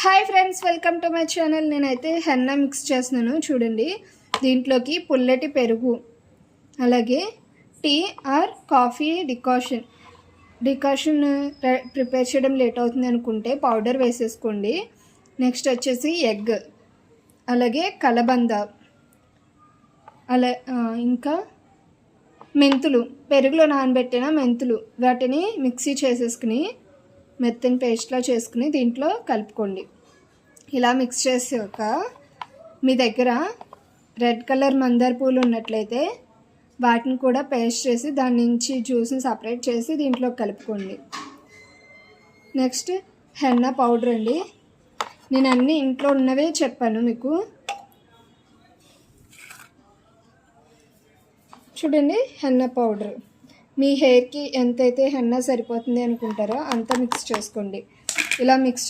Hi friends, welcome to my channel. నేనైతే henna mix చేస్తున్నాను. చూడండి, దీంట్లోకి పుల్లటి పెరుగు, అలాగే tea or coffee decoction prepare చేయడం లేట్ అవుతుంది అనుకుంటే పౌడర్ వేసేసుకోండి. నెక్స్ట్ వచ్చేసి ఎగ్, అలాగే కలబంద, ఇంకా మెంతులు, పెరుగులో నానబెట్టిన మెంతులు, వాటిని మిక్సీ చేసేసుకుని మెత్తని పేస్ట్లా చేసుకుని దీంట్లో కలుపుకోండి. ఇలా మిక్స్ చేసాక మీ దగ్గర రెడ్ కలర్ మందార పూలు ఉన్నట్లయితే వాటిని కూడా పేస్ట్ చేసి దాని నుంచి జ్యూస్ని సపరేట్ చేసి దీంట్లో కలుపుకోండి. నెక్స్ట్ హెన్నా పౌడర్ అండి. నేను అన్నీ ఇంట్లో ఉన్నవే చెప్పాను మీకు. చూడండి, హెన్నా పౌడర్ మీ హెయిర్కి ఎంతైతే హెన్నా సరిపోతుంది అనుకుంటారో అంత మిక్స్ చేసుకోండి. ఇలా మిక్స్